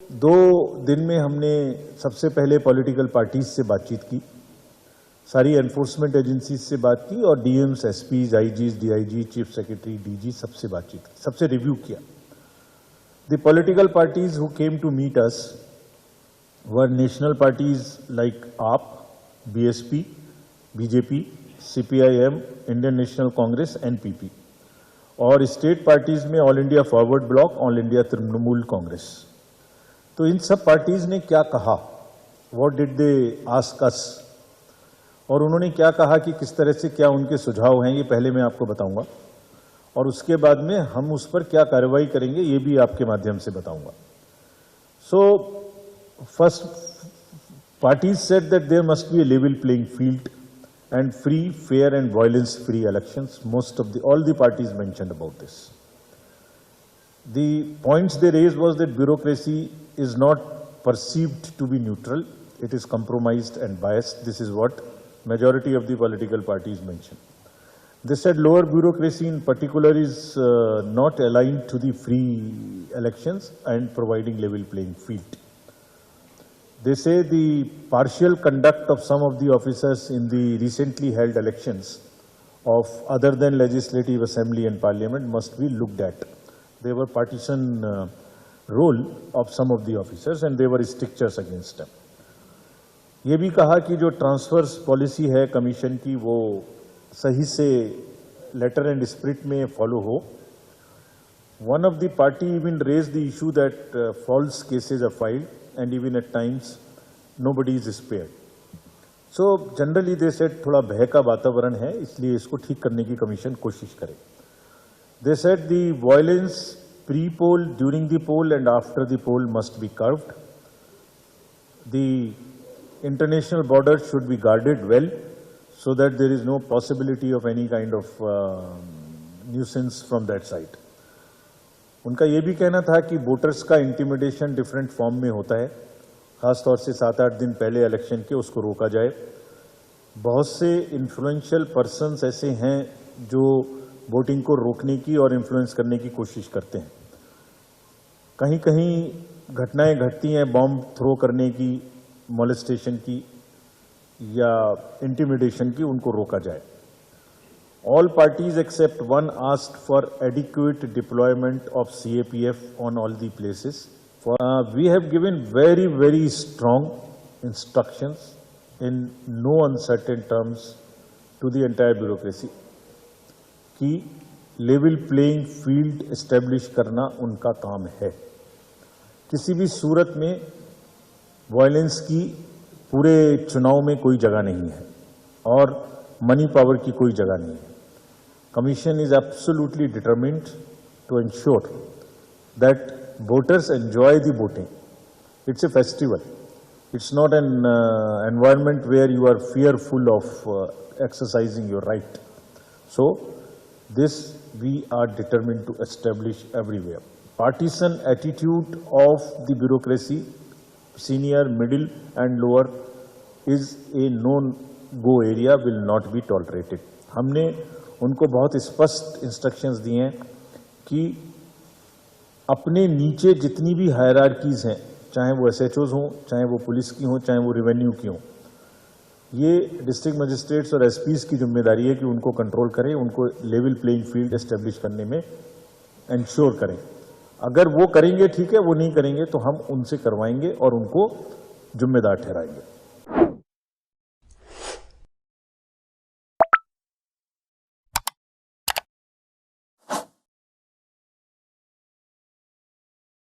2 दिन में हमने सबसे पहले पॉलिटिकल पार्टीज से बातचीत की, सारी एनफोर्समेंट एजेंसीज से बात की और DMs, SPs, IGs, DIG, chief secretary, DG सबसे बातचीत की, सबसे रिव्यू किया। The political parties who came to meet us our national parties like AAP, BSP, BJP, CPIM, Indian National Congress, NPP, और स्टेट पार्टीज में All India Forward Bloc, All India Trinamool Congress. तो इन सब पार्टीज ने क्या कहा, what did they ask us, और उन्होंने क्या कहा कि किस तरह से क्या उनके सुझाव हैं, ये पहले मैं आपको बताऊंगा और उसके बाद में हम उस पर क्या कार्रवाई करेंगे ये भी आपके माध्यम से बताऊंगा। So first, parties said that there must be a level playing field and free, fair and violence-free elections. All the parties mentioned about this. The points they raised was that bureaucracy is not perceived to be neutral. It is compromised and biased. This is what majority of the political parties mentioned. They said lower bureaucracy in particular is not aligned to the free elections and providing level playing field. They say the partial conduct of some of the officers in the recently held elections of other than legislative assembly and parliament must be looked at. There were partisan role of some of the officers and there were strictures against them. ये भी कहा कि जो transverse policy है commission की वो सही से लेटर एंड स्पिरिट में फॉलो हो। One of the party even raised the issue that false cases are filed and even at times nobody is spared. So generally they said थोड़ा भय का वातावरण है, इसलिए इसको ठीक करने की कमीशन कोशिश करे। They said the violence pre-poll, during the poll and after the poll must be curbed. The international borders should be guarded well so that there is no possibility of any kind of nuisance from that side. उनका ये भी कहना था कि voters का intimidation different form में होता है, खासतौर से 7-8 दिन पहले इलेक्शन के, उसको रोका जाए। बहुत से इन्फ्लुएंशियल पर्सन्स ऐसे हैं जो वोटिंग को रोकने की और इन्फ्लुएंस करने की कोशिश करते हैं। कहीं कहीं घटनाएं घटती हैं बॉम्ब थ्रो करने की, मोलेस्टेशन की या इंटिमिडेशन की, उनको रोका जाए। All parties except one asked for adequate deployment of CAPF on all the places. We have given very, very strong instructions in no uncertain terms to the entire bureaucracy कि level playing field establish करना उनका काम है। किसी भी सूरत में violence की पूरे चुनाव में कोई जगह नहीं है और मनी पावर की कोई जगह नहीं है। Commission is absolutely determined to ensure that voters enjoy the voting. It's a festival. It's not an environment where you are fearful of exercising your right. So this we are determined to establish everywhere. Partisan attitude of the bureaucracy, senior, middle and lower, is a no-go area, will not be tolerated. हमने उनको बहुत स्पष्ट instructions दिए हैं कि अपने नीचे जितनी भी हायरार्कीज हैं, चाहे वो एसएचओज हों, चाहे वो पुलिस की हों, चाहे वो रेवेन्यू की हों, ये डिस्ट्रिक्ट मजिस्ट्रेट्स और एसपीज की जिम्मेदारी है कि उनको कंट्रोल करें, उनको लेवल प्लेइंग फील्ड एस्टेब्लिश करने में इंश्योर करें। अगर वो करेंगे ठीक है, वो नहीं करेंगे तो हम उनसे करवाएंगे और उनको जिम्मेदार ठहराएंगे।